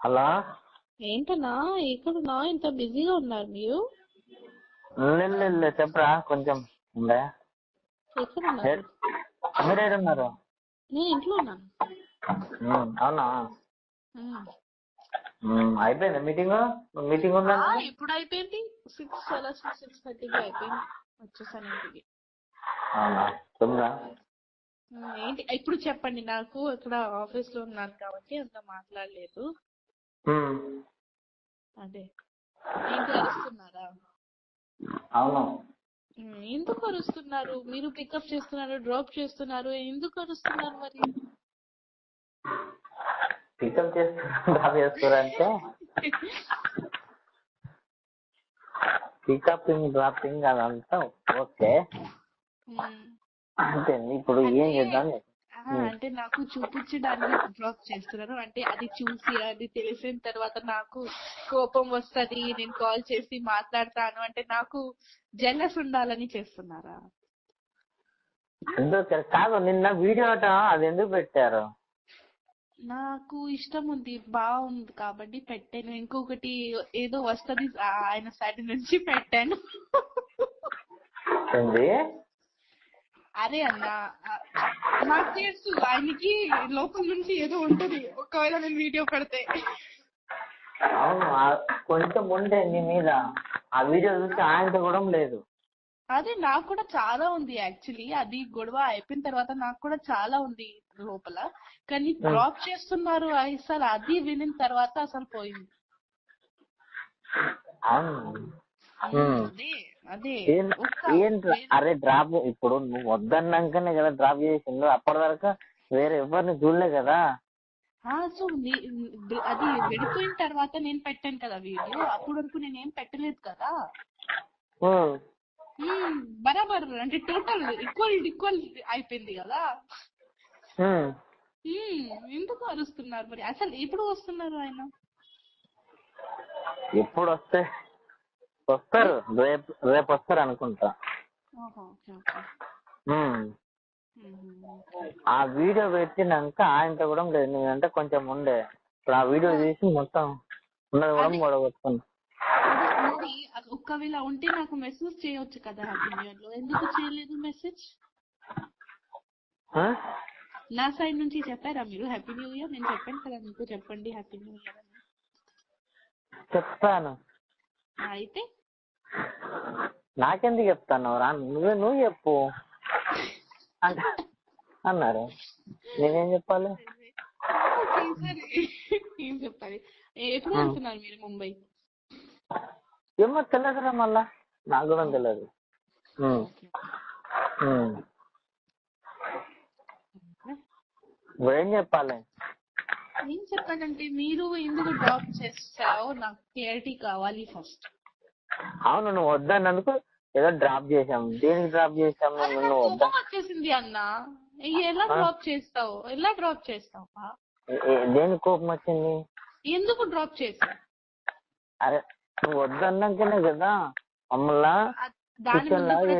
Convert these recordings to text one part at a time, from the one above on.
Hello. ఏంటన్నా ఎక్కడున్నా ఇంత బిజీగా ఉన్నారు మీరు? చెప్పరా కొంచెం ఉండే. ఎక్కడున్నారు? మీరేడున్నారు? నేను ఇంట్లో ఉన్నాను. అవునా? ఉమ్. అయిపోయిందా మీటింగ్? మీటింగ్ ఉందా? ఇప్పుడు అయిపోయింది. 6:30కి అయిపోయింది. వచ్చేసాను ఇంటికి. అవునా? తొందర ఏంటి ఇప్పుడు చెప్పండి. నాకు ఇక్కడ ఆఫీస్ లో ఉన్నాను కాబట్టి అంత మాట్లాడలేదు. అదే ఏంటి అరుస్తున్నారా? అవును. ఎందుకు అరుస్తున్నారు? మీరు పికప్ చేస్తున్నారు, డ్రాప్ చేస్తున్నారు, ఎందుకు అరుస్తున్నారు మరి? పికప్ చేస్తారంటే పికపింగ్ డ్రాపింగ్ అదంతా ఓకే. అంతే. ఇప్పుడు ఏం చేద్దాం? అంటే నాకు చూపించడానికి డ్రాప్ చేస్తున్నారు. అంటే అది చూసి అది తెలిసిన తర్వాత నాకు కోపం వస్తది, నేను కాల్ చేసి మాట్లాడతాను అంటే నాకు జెలస్ ఉండాలని చేస్తున్నారా? కాదు, నిన్న వీడియో అది ఎందుకు పెట్టారు? నాకు ఇష్టం ఉంది, బాగుంది కాబట్టి పెట్టాను. ఇంకొకటి ఏదో వస్తది ఆయన సైడ్ నుంచి పెట్టాను. అరే అన్న, నాకు తెలుసు ఆయనకి లోపల నుంచి ఏదో ఉంటది ఒకవేళ నేను వీడియో పెడితే. అవును, కొంచెం ఉండే నీ మీద. ఆ వీడియో చూసి ఆయనతో కూడా లేదు. అదే నాకు కూడా చాలా ఉంది యాక్చువల్లీ. అది గొడవ అయిపోయిన తర్వాత నాకు కూడా చాలా ఉంది లోపల. కానీ డ్రాప్ చేస్తున్నారు అసలు అది వినిన తర్వాత అసలు పోయింది. అదే అరే డ్రాప్ ఇప్పుడు నువ్వు వద్దన్నాకనే కదా డ్రాప్ చేసిండు. అప్పటి వరకు వేరే ఎవరిని చూడలే కదా. సో అది విడిపోయిన తర్వాత నేను పెట్టాను కదా వీడియో. అప్పటి వరకు నేనేం పెట్టలేదు కదా. బరాబర్ అంటే టోటల్ ఈక్వల్ అయిపోయింది కదా. ఎందుకు అరుస్తున్నారు మరి? అసలు ఎప్పుడు వస్తున్నారు ఆయన? ఎప్పుడు వస్తారు? రేపు వస్తారు అనుకుంటా. ఆ వీడియో పెట్టినాక ఆయనతో కూడా లేదు. నేనంటే కొంచెం ఉండే. ఇప్పుడు ఆ వీడియో తీసి మొత్తం ఉన్నది కూడా గొడవచ్చుకున్నా. మరి ఒక్కవేళ ఉంటే నాకు మెసేజ్ చేయొచ్చు కదా హ్యాపీ న్యూ ఇయర్ లో. ఎందుకు చేయలేదు మెసేజ్? నా సైడ్ నుంచి చెప్పారా మీరు హ్యాపీ న్యూ ఇయర్? నేను చెప్పాను కదా మీకు చెప్పండి హ్యాపీ న్యూ ఇయర్ అని. చెప్తాను. అయితే నాకెందుకు చెప్తాను రా? నువ్వు చెప్పు అన్నారు. నేనేం చెప్పాలి? ఏం చెప్పాలి? ఎప్పుడు వెళ్తున్నారు మీరు ముంబై? ఏమో తెలియదురా, మళ్ళా నాకు కూడా తెలియదు. ఏం చెప్పాలి? ఏం చెప్పాలంటే మీరు ఎందుకు డ్రాప్ చేస్తావో నాకు క్లారిటీ కావాలి ఫస్ట్. అవును, నువ్వు వద్దన్నందుకు ఏదో డ్రాప్ చేసాము. దేనికి డ్రాప్ చేసాము? కోపం వచ్చేసింది అన్న. ఎలా డ్రాప్ చేస్తావు? దేనికి కోపం వచ్చింది? ఎందుకు డ్రాప్ చేసావు? అరే నువ్వు వద్దన్నాకనే కదా మమ్మల్ని దాని ముందు కూడా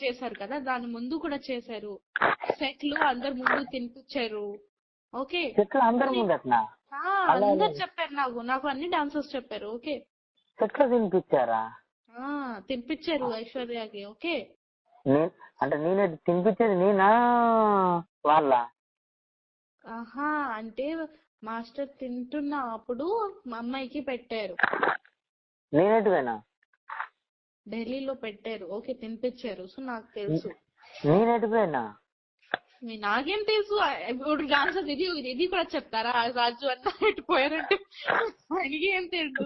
చేశారు కదా. దాని ముందు కూడా చేశారు. సెట్లు అందరు ముందు తినిపించారు. ఓకే, అందరు ముందు అందరు చెప్పారు. నాకు అన్ని డాన్సర్స్ చెప్పారు. ఓకే, సెట్లు తినిపించారు ఐశ్వర్యకి. ఓకే, అంటే నేనే తినిపించేది? నేనా వాళ్ళ? అంటే మాస్టర్ తింటున్నప్పుడు మా అమ్మాయికి పెట్టారు. నేనేటివేనా? ఢిల్లీలో పెట్టారు. ఓకే, తినిపించారు. సో నాకు తెలుసు. నేనేటివేనా? నాకేం తెలుసు? ఇప్పుడు డాన్సర్ ఇది కూడా చెప్తారా? రాజు అన్న ఎట్టిపోయారంటే ఆయనకి ఏం తెలుసు?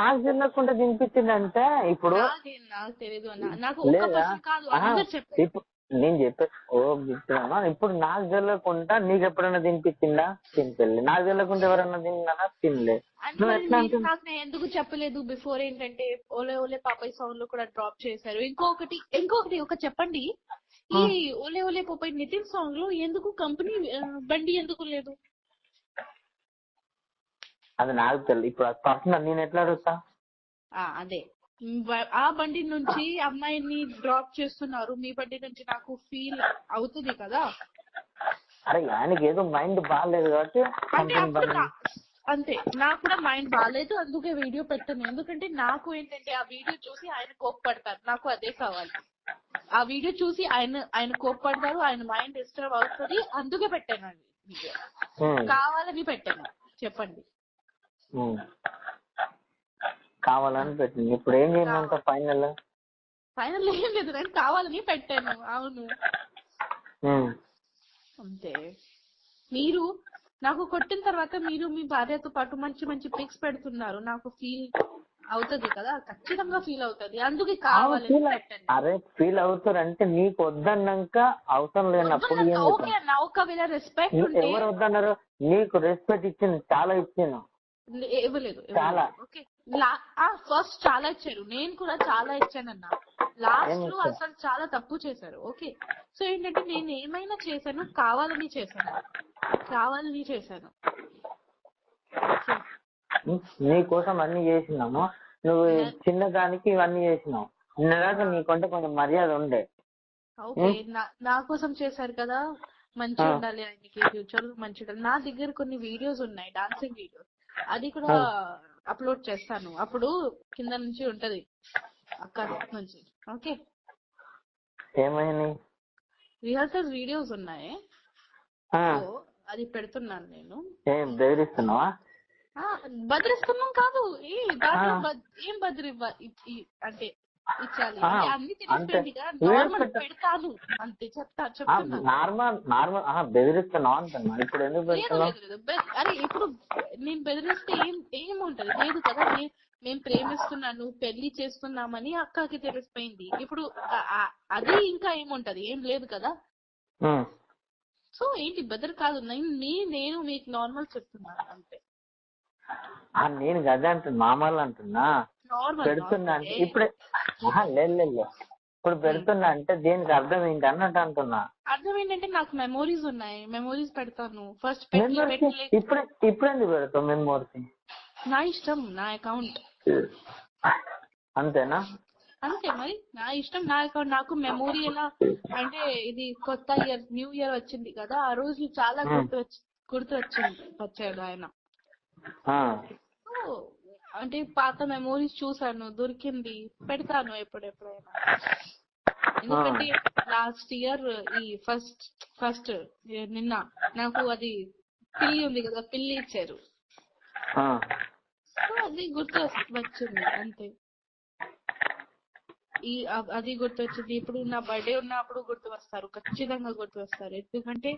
నాకు తెలియకుండా తినిపించిందంటే ఇప్పుడు నాకు తెలియదు అన్న. నాకు ఒక పర్సన్ కాదు, అందరు చెప్పారు. నేను చెప్పే ఇప్పుడు నాకు తెలియకుండా నీకు ఎప్పుడైనా తినిపించిందా? తినిపెళ్ళి. నాకు తెలియకుండా ఎవరన్నా తిన్నానా? తినలే. నాకు ఎందుకు చెప్పలేదు బిఫోర్? ఏంటంటే ఓలే ఓలే పాపాయ్ సాంగ్ లో కూడా డ్రాప్ చేశారు. ఇంకొకటి ఒక చెప్పండి. ఈ ఓలే ఓలే పాపాయ్ నితిన్ సాంగ్ లో ఎందుకు కంపెనీ బండి ఎందుకు లేదు? అది నాకు తెలియదు. ఇప్పుడు పర్సనల్ నేను ఎట్లా అడుగుతా? అదే ఆ బండి నుంచి అమ్మాయిని డ్రాప్ చేస్తున్నారు, మీ బండి నుంచి నాకు ఫీల్ అవుతుంది కదా. అరే ఆయనకి ఏదో మైండ్ బాగాలేదు కాబట్టి అంతే, నాకు కూడా మైండ్ బాగాలేదు, అందుకే వీడియో పెట్టాను. ఎందుకంటే నాకు ఏంటంటే ఆ వీడియో చూసి ఆయన కోప్పడతారు, నాకు అదే కావాలి. ఆ వీడియో చూసి ఆయన కోప్పడతారు, ఆయన మైండ్ డిస్టర్బ్ అవుతుంది, అందుకే పెట్టాను అది వీడియో. కావాలని పెట్టాను, చెప్పండి. కావాలని పెట్టింది. ఇప్పుడు ఏం చేయమంట ఫైనల్? ఫైనల్ ఏం లేదు, నేను కావాలని పెట్టాను. అవును అంతే. మీరు నాకు కొట్టిన తర్వాత మీరు మీ భార్యతో పాటు మంచి మంచి పిక్స్ పెడుతున్నారు, నాకు ఫీల్ అవుతుంది కదా, ఖచ్చితంగా ఫీల్ అవుతుంది, అందుకే కావాలని పెట్టాను. అరే ఫీల్ అవుతారంటే నీకు వద్దన్నాక అవసరం లేనప్పుడు ఓకే అన్న, ఒకవేళ రెస్పెక్ట్ ఉంటే. ఎవరు వద్దన్నారు? నీకు రెస్పెక్ట్ ఇచ్చింది, చాలా ఇచ్చాను. ఇవ్వలేదు చాలా. ఓకే, ఫస్ట్ చాలా ఇచ్చారు, నేను కూడా చాలా ఇచ్చానన్న. లాస్ట్ లో అసలు చాలా తప్పు చేశారు. ఓకే, సో ఏంటంటే నేను ఏమైనా చేశాను, కావాలని చేశాను. నీ కోసం అన్ని చేసినాము, నువ్వు చిన్నదానికి ఇవన్నీ చేసినావు. నిన్నదాకా నీకంటే కొంచెం మర్యాద ఉండే. ఓకే, నా కోసం చేశారు కదా, మంచిగా ఉండాలి ఆయనకి, ఫ్యూచర్ మంచిగా ఉండాలి. నా దగ్గర కొన్ని వీడియోస్ ఉన్నాయి, డాన్సింగ్ వీడియోస్, అది కూడా అప్లోడ్ చేస్తాను. అప్పుడు కింద నుంచి ఉంటది, అక్కడ నుంచి. ఓకే, ఏమైంది? రిహర్సల్స్ వీడియోస్ ఉన్నాయి, అది పెడుతున్నాను నేను. బెదిరిస్తున్నావా? బదిరిస్తున్నాం కాదు, దాంట్లో ఏం బదిరి అంటే ఇచ్చాలి అన్ని తెలిసిపోయింది కదా, నార్మల్ పెడతాను అంతే, చెప్తున్నా. నార్మల్ బెదిరిస్తున్నావు అంటున్నా. ఇప్పుడు ఎందుకు లేదు, అరే ఇప్పుడు నేను బెదిరిస్తే ఏముంటది? లేదు కదా, మేము ప్రేమిస్తున్నాను, పెళ్లి చేస్తున్నామని అక్కకి తెలిసిపోయింది. ఇప్పుడు అది ఇంకా ఏముంటది? ఏం లేదు కదా. సో ఏంటి బెదర్ కాదు, నేను మీకు నార్మల్ చెప్తున్నాను అంతే. నేను గదే అంటున్నా, మామూలు అంటున్నా. పెడుతున్నా అంటే ఇప్పుడే లేదు, ఇప్పుడు పెడుతున్నా అంటే దీనికి అర్థం ఏంటి అన్నట్టు అంటున్నా. అర్థం ఏంటంటే నాకు మెమోరీస్ ఉన్నాయి, మెమోరీస్ పెడతాను. ఫస్ట్ ఇప్పుడు ఎందుకు పెడతావు మెమోరీస్? నా ఇష్టం, నా అకౌంట్. అంతేనా? అంతే మరి, నా ఇష్టం, నా అకౌంట్. నాకు మెమోరీ ఎలా అంటే, ఇది కొత్త ఇయర్, న్యూ ఇయర్ వచ్చింది కదా, ఆ రోజు చాలా వచ్చాడు ఆయన. అంటే పాత మెమోరీస్ చూసాను, దొరికింది, పెడతాను ఎప్పుడెప్పుడైనా. ఎందుకంటే లాస్ట్ ఇయర్ ఈ ఫస్ట్ నిన్న నాకు అది పిల్లి ఉంది కదా, పిల్లి ఇచ్చారు, సో అది గుర్తు వచ్చింది అంతే. అది గుర్తు వచ్చింది. ఇప్పుడు నా బర్త్డే ఉన్నప్పుడు గుర్తు వస్తారు, ఖచ్చితంగా గుర్తు వస్తారు. ఎందుకంటే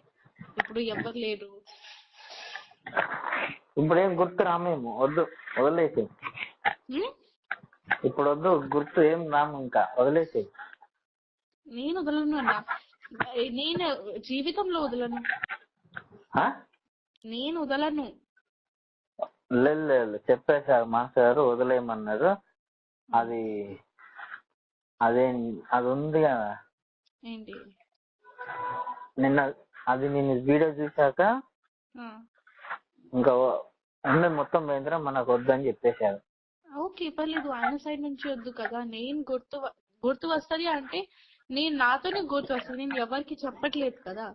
ఇప్పుడు ఎవ్వరు లేరు. ఇప్పుడు ఏం గుర్తు రామేమో, వద్దు, వదిలేసి. ఇప్పుడు వద్దు, గుర్తు ఏం రాము, ఇంకా వదిలేసి. నేను వదలను అన్న, నేను జీవితంలో వదలను, నేను వదలను. లేదు చెప్పేశారు మాస్టర్ గారు, వదిలేయమన్నారు. అది ఉంది కదా, ఏంటి నిన్న అది నేను వీడియో చూసాక ఇంకా మొత్తం పోయిందిరా, మనకు వద్దని చెప్పేశారు. ఓకే, పర్లేదు, ఆయన సైడ్ నుంచి వద్దు కదా. నేను గుర్తు వస్తుంది అంటే నేను నాతోనే గుర్తు వస్తుంది, నేను ఎవరికి చెప్పట్లేదు కదా.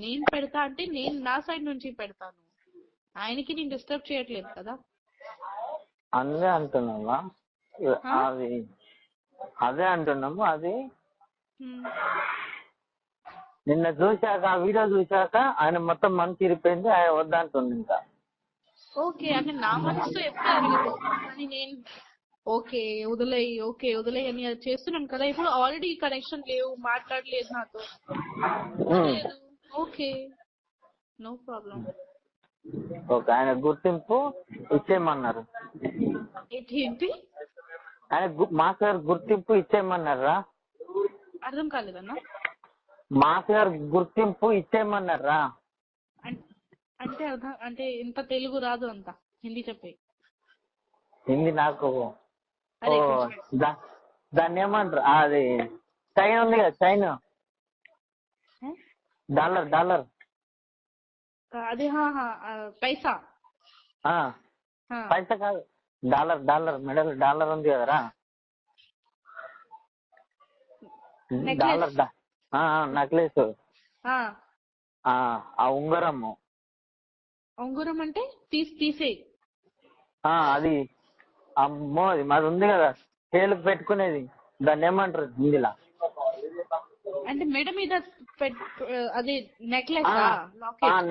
నేను పెడతా అంటే నేను నా సైడ్ నుంచి పెడతాను, ఆయనకి నేను డిస్టర్బ్ చేయట్లేదు కదా. అదే అంటున్నావా? అదే అంటున్నాము. అది నిన్న చూశాక, ఆ వీడియో చూశాక ఆయన మొత్తం మనసు ఇరిపోయింది, ఆయన వద్దంటుంది ఇంకా. ఓకే, అంటే నా మనసుతో ఎప్పుడు అరగదు, కానీ నేను ఓకే వదిలేయి అని అది చేస్తున్నాను కదా. ఇప్పుడు ఆల్రెడీ కనెక్షన్ లేవు, మాట్లాడలేదు నాతో, ఓకే, నో ప్రాబ్లం. ఓకే, ఆయన గుర్తింపు ఇచ్చేయమన్నారు. ఏంటి? ఆయన మాస్టర్ గారు గుర్తింపు ఇచ్చేయమన్నారా? అర్థం కాలేదన్నా. మాస్టర్ గారు గుర్తింపు ఇచ్చేయమన్నారా? అంటే అంటే ఇంత తెలుగు రాదు, అంత హిందీ చెప్పే. హిందీ నాకు దాన్ని ఏమంటారు, అది చైన్ ఉంది కదా, చైన్, డాలర్ అదే పైసా కాదు, డాలర్ మెడల్ డాలర్ ఉంది కదరా, డాలర్ నెక్లెస్, ఆ ఉంగరము. ఉంగరం అంటే తీసేయి. అది అమ్మో, అది మాది ఉంది కదా చేలుకు పెట్టుకునేది, దాన్ని ఏమంటారు హిందీలా? అంటే మెడ మీద అది నెక్లెస్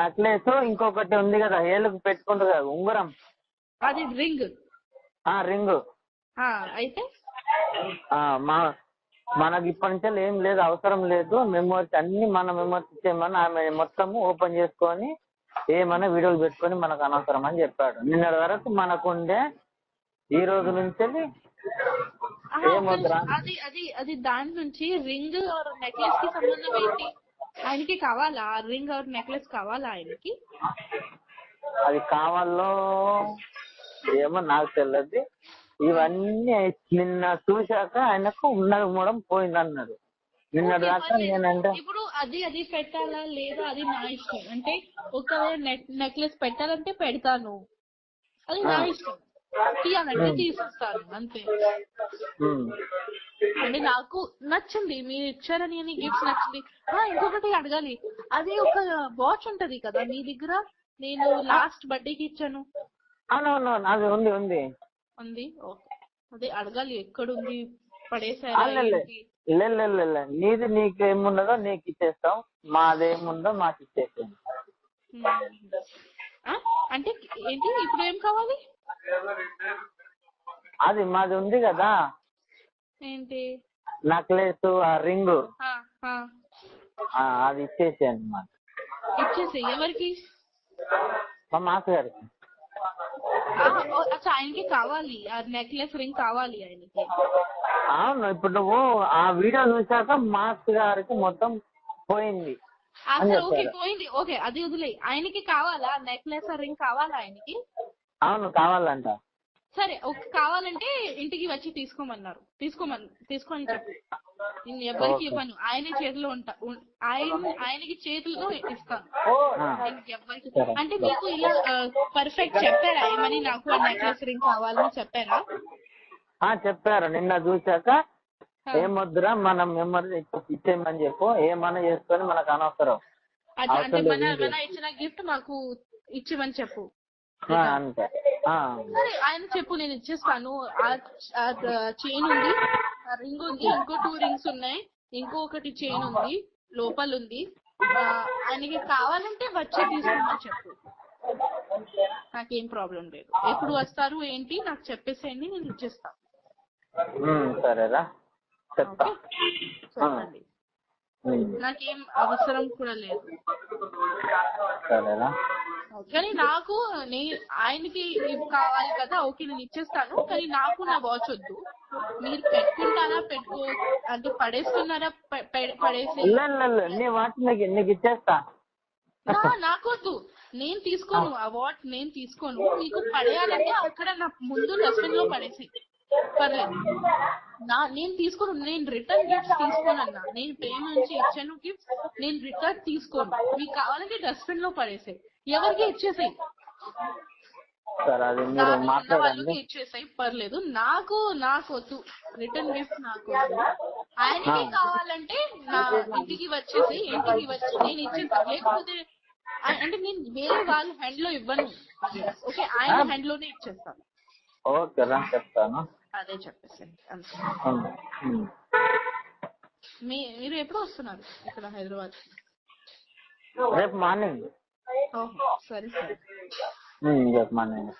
నెక్లెస్. ఇంకొకటి ఉంది కదా ఏలుకు పెట్టుకుంటారు కదా ఉంగరం, అది రింగ్. రింగ్. అయితే మనకి ఇప్పటి నుంచే ఏం లేదు, అవసరం లేదు. మెమోరీస్ అన్ని మన మెమోరీస్ ఇచ్చేయమని ఆమె మొత్తం ఓపెన్ చేసుకొని ఏమన్నా వీడియోలు పెట్టుకొని మనకు అనవసరం అని చెప్పాడు. నిన్నటి వరకు మనకుండే, ఈ రోజు నుంచి అది దాని నుంచి రింగ్ ఆర్ నెక్లెస్ కి సంబంధం ఏంటి? ఆయనకి కావాలా రింగ్ ఆర్ నెక్లెస్? కావాలా ఆయనకి? అది కావాలో ఏమో నాకు తెలియదు. ఇవన్నీ నిన్న చూశాక ఆయనకు ఉన్నది మూడం పోయింది అన్నాడు. నిన్నటి దాకా నేనంటే ఇప్పుడు అది పెట్టాలా లేదా అది నా ఇష్టం. అంటే ఒకవేళ నెక్లెస్ పెట్టాలంటే పెడతాను, అది నా ఇష్టం. తీయాలంటే తీసేస్తాను అంతే. అంటే నాకు నచ్చింది, మీరు ఇచ్చారని అని గిఫ్ట్స్ నచ్చింది. ఇంకొకటి అడగాలి, అదే ఒక వాచ్ ఉంటది కదా మీ దగ్గర, నేను లాస్ట్ బర్త్డేకి ఇచ్చాను. అది ఉంది ఉంది. అదే అడగాలి, ఎక్కడుంది, పడేసారా? నీది నీకేమున్నదో నీకు ఇచ్చేస్తాం, మాదేముందో మాకు ఇచ్చేస్తాం. అంటే ఏంటి ఇప్పుడు ఏం కావాలి? అది మాది ఉంది కదా ఏంటి? నెక్లెస్, ఆ రింగ్, అది ఇచ్చేసేయండి మాకు. ఇచ్చేసి ఎవరికి? మా మాస్గారికి. ఆయనకి కావాలి, ఆ నెక్లెస్ రింగ్ కావాలి ఆయనకి. అవును, ఇప్పుడు నువ్వు ఆ వీడియో చూసాక మాస్ గారికి మొత్తం పోయింది. పోయింది. ఓకే, అది వదిలే. ఆయనకి కావాలా నెక్లెస్ రింగ్? కావాలా ఆయనకి? అవును, కావాలంట. సరే, కావాలంటే ఇంటికి వచ్చి తీసుకోమన్నారు. తీసుకోని చెప్పు. నేను ఎవరికి ఇవ్వను, ఆయన చేతిలో ఆయనకి చేతుల్లో ఇస్తాను. ఎవరికి అంటే మీకు ఇలా పర్ఫెక్ట్ చెప్పారా ఏమని? నాకు ఆ నెక్లెస్ రింగ్ కావాలని చెప్పారా? చెప్పారు. నిన్న చూసాక ఏమొద్దురా, మనం మెమరీ ఇచ్చేయమని చెప్పు, ఏమన్నా చేసుకొని మనకు అనవసరం. అంటే మన ఇచ్చిన గిఫ్ట్ మాకు ఇచ్చేమని చెప్పు. అంతే. సరే, ఆయన చెప్పు, నేను ఇచ్చేస్తాను. చైన్ ఉంది, రింగ్ ఉంది, ఇంకో 2 రింగ్స్ ఉన్నాయి, ఇంకొకటి చైన్ ఉంది, లోపల ఉంది. ఆయనకి కావాలంటే వచ్చి తీసుకోమని చెప్పు, నాకేం ప్రాబ్లం లేదు. ఎప్పుడు వస్తారు ఏంటి నాకు చెప్పేసేయండి, నేను ఇచ్చేస్తాను. సరేరా, చెప్తా. చెప్పండి, నాకేం అవసరం కూడా లేదు. సరేనా? కానీ నాకు ఆయనకి కావాలి కదా, ఓకే నేను ఇచ్చేస్తాను. కానీ నాకు నా వాచ్ వద్దు. మీరు పెట్టుకుంటారా, అంటే పడేస్తున్నారా? పడేసి నీ వాచ్ నీకు ఇచ్చేస్తా. నాకు వద్దు, నేను తీసుకోను. ఆ వాచ్ నేను తీసుకోను. మీకు పడేయాలంటే అక్కడ నా ముందు డస్ట్బిన్ లో పడేసి పర్లేదు. నేను తీసుకోను. నేను రిటర్న్ గిఫ్ట్స్ తీసుకోనన్నా. నేను ప్రేమ నుంచి ఇచ్చాను గిఫ్ట్స్, నేను రిటర్న్ తీసుకోను. మీకు కావాలంటే డస్ట్బిన్ లో పడేసాయి, ఎవరికి ఇచ్చేసాయి, వాళ్ళకి ఇచ్చేసాయి, పర్లేదు. నాకు వద్దు రిటర్న్ గిఫ్ట్, నాకు వద్దు. ఆయనకి కావాలంటే నా ఇంటికి వచ్చేసి, ఇంటికి వచ్చి నేను ఇచ్చేస్తాను. లేకపోతే అంటే నేను వేరే వాళ్ళ హ్యాండ్ లో ఇవ్వను. ఓకే, ఆయన హ్యాండ్ లోనే ఇచ్చేస్తాను. ఓకే రా, చెప్తాను. అదే చెప్పేసండి అంతే. మీరు ఎప్పుడు వస్తున్నారు ఇక్కడ హైదరాబాద్? రేపు మార్నింగ్. సరే సరే, రేపు మార్నింగ్.